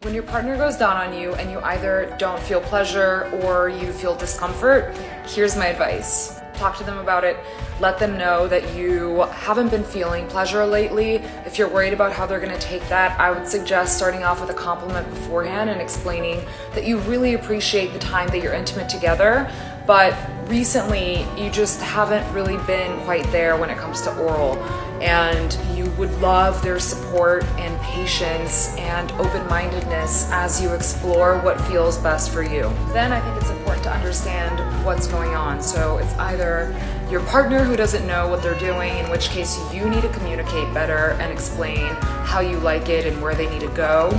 When your partner goes down on you and you either don't feel pleasure or you feel discomfort, here's my advice. Talk to them about it. Let them know that you haven't been feeling pleasure lately. If you're worried about how they're going to take that, I would suggest starting off with a compliment beforehand and explaining that you really appreciate the time that you're intimate together, but recently you just haven't really been quite there when it comes to oral, and you would love their support and patience and open-mindedness as you explore what feels best for you. Then I think it's important to understand what's going on. So it's either your partner who doesn't know what they're doing, in which case you need to communicate better and explain how you like it and where they need to go,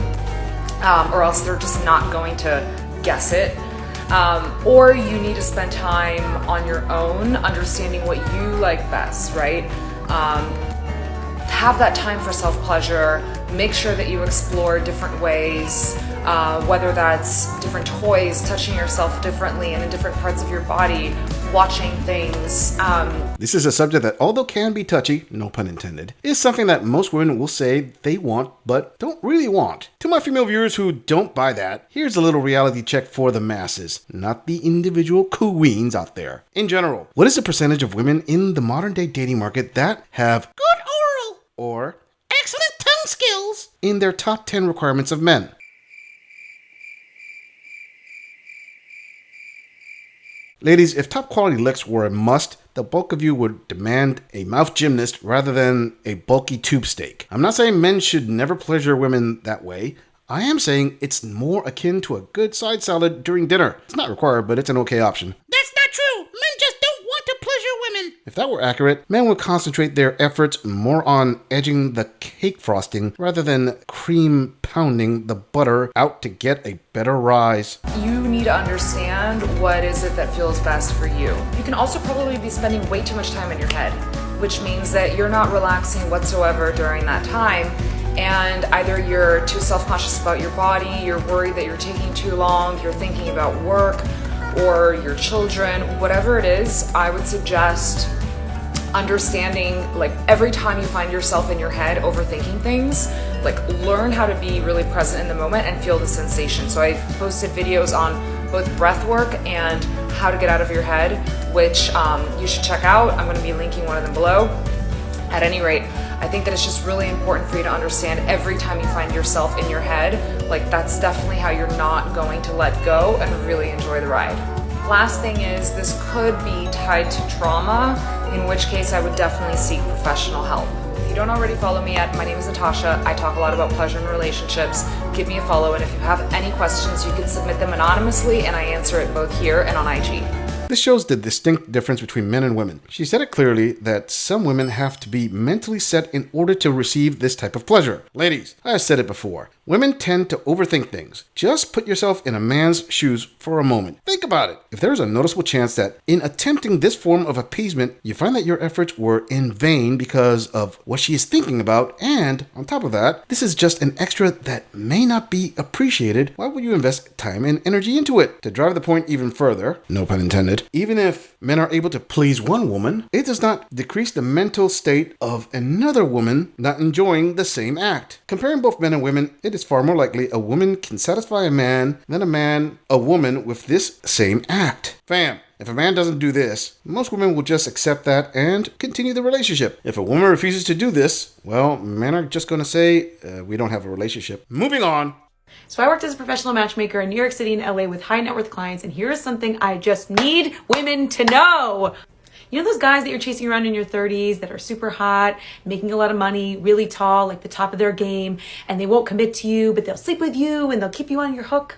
or else they're just not going to guess it. Or you need to spend time on your own, understanding what you like best, right? Have that time for self-pleasure. Make sure that you explore different ways, whether that's different toys, touching yourself differently and in different parts of your body, watching things. This is a subject that, although can be touchy, no pun intended, is something that most women will say they want but don't really want. To my female viewers who don't buy that, here's a little reality check for the masses, not the individual queens out there. In general, what is the percentage of women in the modern day dating market that have good oral or excellent tongue skills in their top 10 requirements of men? Ladies, if top quality licks were a must, the bulk of you would demand a mouth gymnast rather than a bulky tube steak. I'm not saying men should never pleasure women that way. I am saying it's more akin to a good side salad during dinner. It's not required, but it's an okay option. That's not true. Men just don't want to pleasure women. If that were accurate, men would concentrate their efforts more on edging the cake frosting rather than cream pounding the butter out to get a better rise. You need to understand what is it that feels best for you. You can also probably be spending way too much time in your head, which means that you're not relaxing whatsoever during that time. And either you're too self-conscious about your body, you're worried that you're taking too long, you're thinking about work or your children, whatever it is, I would suggest understanding, like, every time you find yourself in your head overthinking things, like, learn how to be really present in the moment and feel the sensation. So I posted videos on both breath work and how to get out of your head, which you should check out. I'm going to be linking one of them below. At any rate, I think that it's just really important for you to understand every time you find yourself in your head, like, that's definitely how you're not going to let go and really enjoy the ride. Last thing is, this could be tied to trauma, in which case I would definitely seek professional help. If you don't already follow me yet, my name is Natasha. I talk a lot about pleasure in relationships. Give me a follow, and if you have any questions, you can submit them anonymously, and I answer it both here and on IG. This shows the distinct difference between men and women. She said it clearly that some women have to be mentally set in order to receive this type of pleasure. Ladies, I have said it before. Women tend to overthink things. Just put yourself in a man's shoes for a moment. Think about it. If there is a noticeable chance that in attempting this form of appeasement, you find that your efforts were in vain because of what she is thinking about, and on top of that, this is just an extra that may not be appreciated, why would you invest time and energy into it? To drive the point even further, no pun intended, even if men are able to please one woman, it does not decrease the mental state of another woman not enjoying the same act. Comparing both men and women, it is far more likely a woman can satisfy a man than a woman with this same act. Fam, if a man doesn't do this, most women will just accept that and continue the relationship. If a woman refuses to do this, well, men are just going to say, we don't have a relationship. Moving on. So I worked as a professional matchmaker in New York City and LA with high net worth clients, and here's something I just need women to know. You know those guys that you're chasing around in your 30s that are super hot, making a lot of money, really tall, like the top of their game, and they won't commit to you, but they'll sleep with you and they'll keep you on your hook?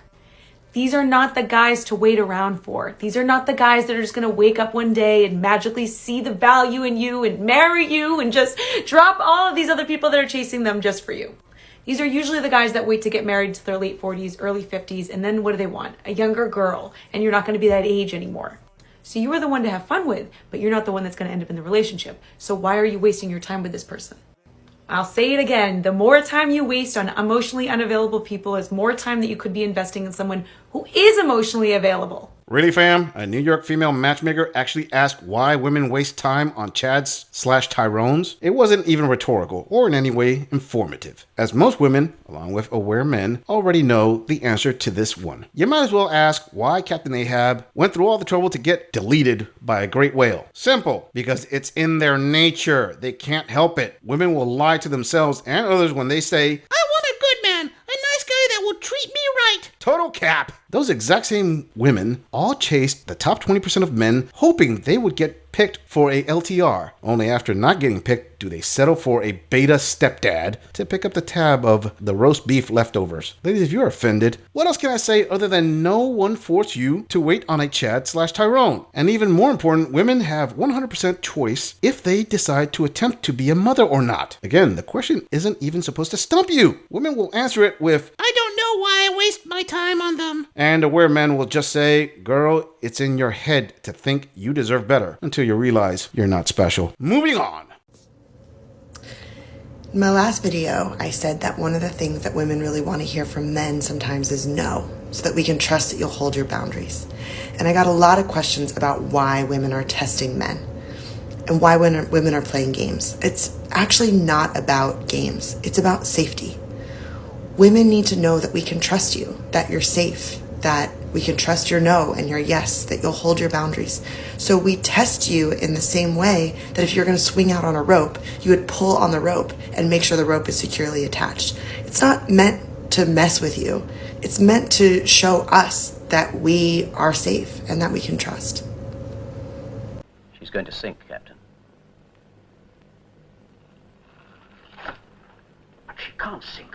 These are not the guys to wait around for. These are not the guys that are just going to wake up one day and magically see the value in you and marry you and just drop all of these other people that are chasing them just for you. These are usually the guys that wait to get married to their late 40s, early 50s, and then what do they want? A younger girl, and you're not going to be that age anymore. So you are the one to have fun with, but you're not the one that's going to end up in the relationship. So why are you wasting your time with this person? I'll say it again. The more time you waste on emotionally unavailable people is more time that you could be investing in someone who is emotionally available. Really, fam? A New York female matchmaker actually asked why women waste time on Chads/Tyrones? It wasn't even rhetorical or in any way informative, as most women, along with aware men, already know the answer to this one. You might as well ask why Captain Ahab went through all the trouble to get deleted by a great whale. Simple, because it's in their nature. They can't help it. Women will lie to themselves and others when they say, I want a good man, a nice guy that will treat me right. total cap. Those exact same women all chased the top 20% of men, hoping they would get picked for a LTR. Only after not getting picked do they settle for a beta stepdad to pick up the tab of the roast beef leftovers. Ladies, if you're offended, what else can I say other than no one forced you to wait on a Chad/Tyrone? And even more important, women have 100% choice if they decide to attempt to be a mother or not. Again, the question isn't even supposed to stump you. Women will answer it with, I don't know why I waste my time on them. and aware men will just say, girl, it's in your head to think you deserve better, until you realize you're not special. Moving on. In my last video, I said that one of the things that women really want to hear from men sometimes is no, so that we can trust that you'll hold your boundaries. And I got a lot of questions about why women are testing men and why women are playing games. It's actually not about games. It's about safety. Women need to know that we can trust you, that you're safe, that we can trust your no and your yes, that you'll hold your boundaries. So we test you in the same way that if you're going to swing out on a rope, you would pull on the rope and make sure the rope is securely attached. It's not meant to mess with you. It's meant to show us that we are safe and that we can trust. She's going to sink, Captain. But she can't sink.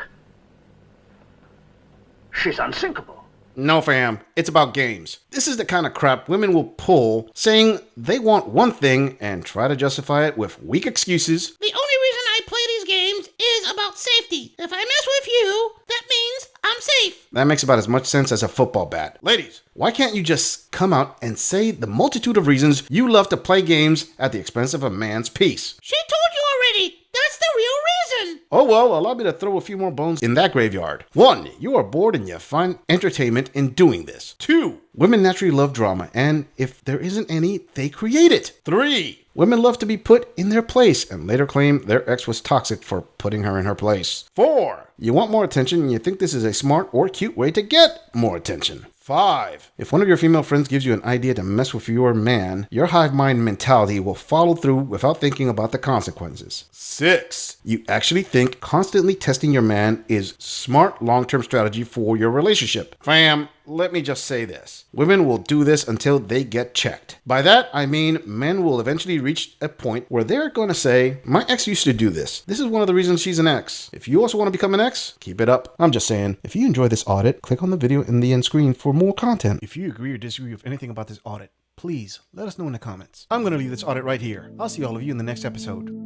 She's unsinkable. No, fam, it's about games. This is the kind of crap women will pull, saying they want one thing and try to justify it with weak excuses. The only reason I play these games is about safety. If I mess with you, that means I'm safe. That makes about as much sense as a football bat. Ladies, why can't you just come out and say the multitude of reasons you love to play games at the expense of a man's peace? She told you already. That's the real reason. Oh well, allow me to throw a few more bones in that graveyard. 1. You are bored and you find entertainment in doing this. 2. Women naturally love drama, and if there isn't any, they create it. 3. Women love to be put in their place and later claim their ex was toxic for putting her in her place. 4. You want more attention and you think this is a smart or cute way to get more attention. 5. If one of your female friends gives you an idea to mess with your man, your hive mind mentality will follow through without thinking about the consequences. 6. You actually think constantly testing your man is smart long-term strategy for your relationship. Fam, let me just say this. Women will do this until they get checked. By that, I mean men will eventually reach a point where they're going to say, my ex used to do this. This is one of the reasons she's an ex. If you also want to become an ex, keep it up. I'm just saying, if you enjoy this audit, click on the video in the end screen for more content. If you agree or disagree with anything about this audit, please let us know in the comments. I'm going to leave this audit right here. I'll see all of you in the next episode.